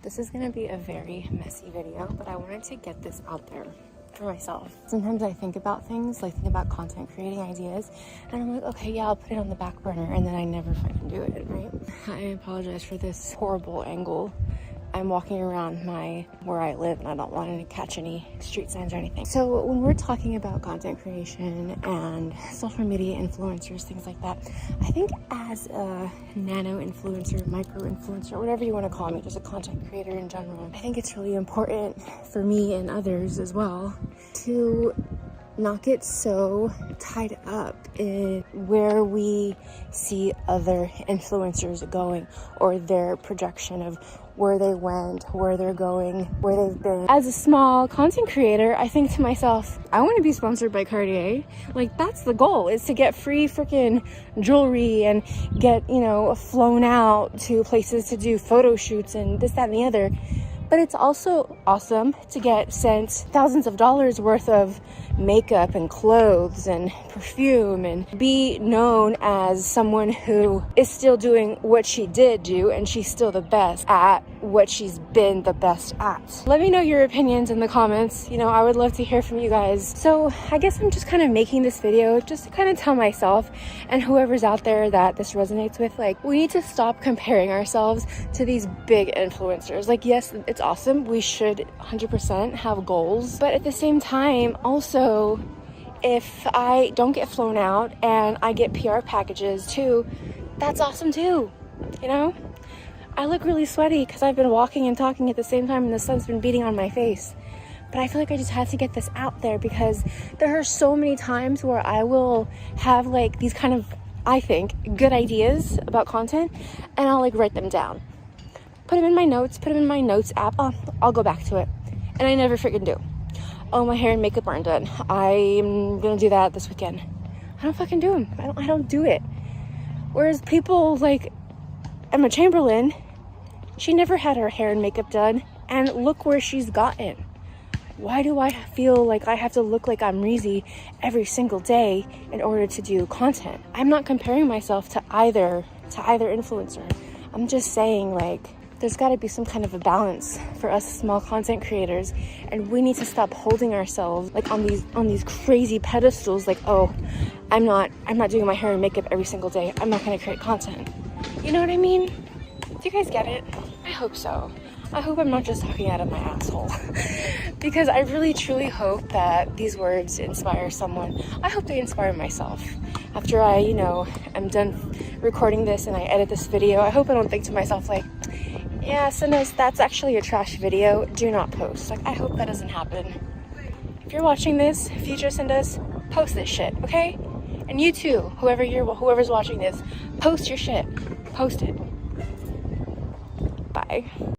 This is gonna be a very messy video, but I wanted to get this out there for myself. Sometimes I think about things, like think about content creating ideas, and I'm like, okay, yeah, I'll put it on the back burner, and then I never fucking do it, right? I apologize for this horrible angle. I'm walking around where I live, and I don't want to catch any street signs or anything. So when we're talking about content creation and social media influencers, things like that, I think as a nano influencer, micro influencer, whatever you want to call me, just a content creator in general, I think it's really important for me and others as well to not get so tied up in where we see other influencers going, or their projection of where they went, where they're going, where they've been. As a small content creator, I think to myself, I want to be sponsored by Cartier. Like, that's the goal, is to get free freaking jewelry and get, flown out to places to do photo shoots and this, that, and the other. But it's also awesome to get sent thousands of dollars worth of makeup and clothes and perfume and be known as someone who is still doing what she did do, and she's still the best at what she's been the best at. Let me know your opinions in the comments. I would love to hear from you guys. So I guess I'm just kind of making this video just to kind of tell myself and whoever's out there that this resonates with, like, we need to stop comparing ourselves to these big influencers. Like, yes, it's awesome. We should 100% have goals. But at the same time, also, if I don't get flown out and I get PR packages too, that's awesome too. I look really sweaty because I've been walking and talking at the same time and the sun's been beating on my face. But I feel like I just had to get this out there because there are so many times where I will have like these kind of, I think, good ideas about content, and I'll like write them down. Put them in my notes, app. I'll go back to it. And I never freaking do. Oh, my hair and makeup aren't done. I'm gonna do that this weekend. I don't fucking do them. I don't do it. Whereas people like Emma Chamberlain, she never had her hair and makeup done, and look where she's gotten. Why do I feel like I have to look like I'm Reezy every single day in order to do content? I'm not comparing myself to either influencer. I'm just saying, like, there's got to be some kind of a balance for us small content creators, and we need to stop holding ourselves like on these crazy pedestals, like, oh, I'm not doing my hair and makeup every single day, I'm not going to create content. You know what I mean? Do you guys get it? I hope so. I hope I'm not just talking out of my asshole. Because I really truly hope that these words inspire someone. I hope they inspire myself. After I, am done recording this and I edit this video, I hope I don't think to myself like, yeah, Cindus, that's actually a trash video, do not post. Like, I hope that doesn't happen. If you're watching this, future Cindus, post this shit, okay? And you too, whoever's watching this, post your shit. Post it. Bye.